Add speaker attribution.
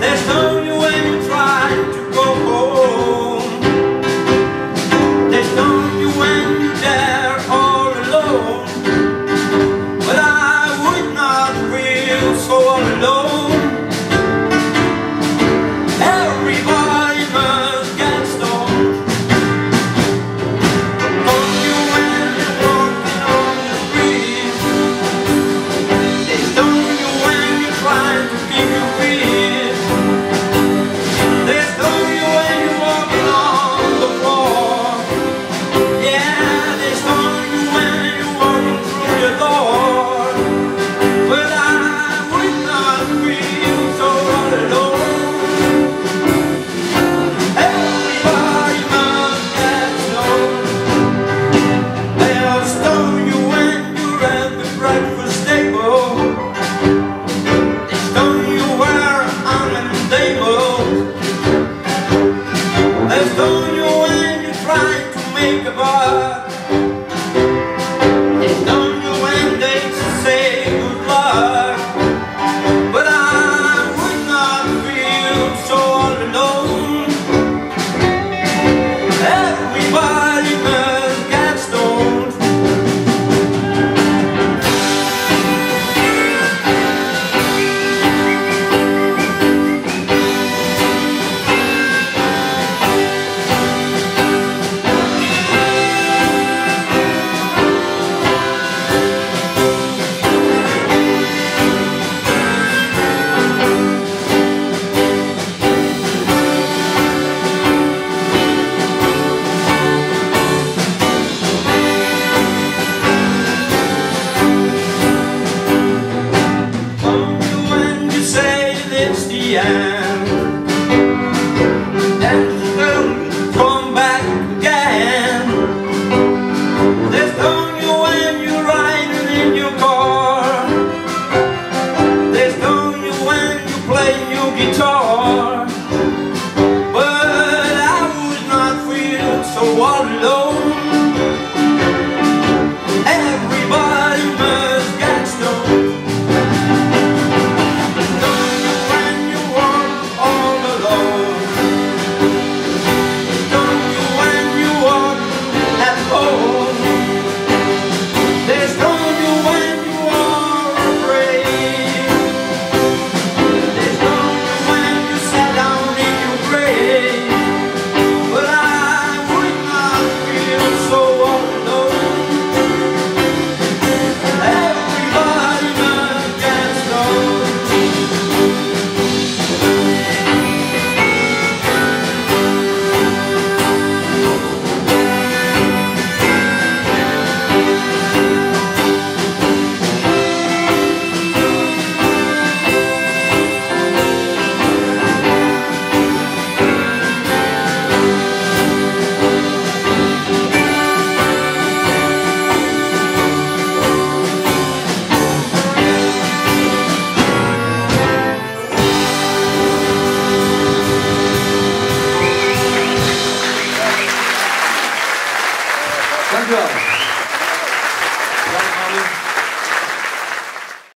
Speaker 1: They stone you when you try to go home. They stone you when you're there all alone. But I would not feel so all alone. Everybody must get stoned. Stone you when you're walking on the street. They stone you when you're trying to keep your feet. They stone you when you're walking on the floor. Yeah, they stone you when you're walking through your door. But I would not feel so all alone. Everybody must get stoned. They'll stone you when you're at the breakfast table. They stone you where I'm at the table. They stone you when you're trying to make a buck. They stone you when they say good luck. But I would not feel so all alone. Everybody must get stoned. Stone you when you say it's the end. And still come back again. They stone you when you're riding in your car. They stone you when you play your guitar. But I would not feel so all alone. Everybody must get stoned. Stone you when you walk all alone. Stone you when you walk at home. They stone you when you are afraid. They stone you when you sit down in your grave. But I would not feel so all alone. Everybody must get stoned.
Speaker 2: Dank u wel.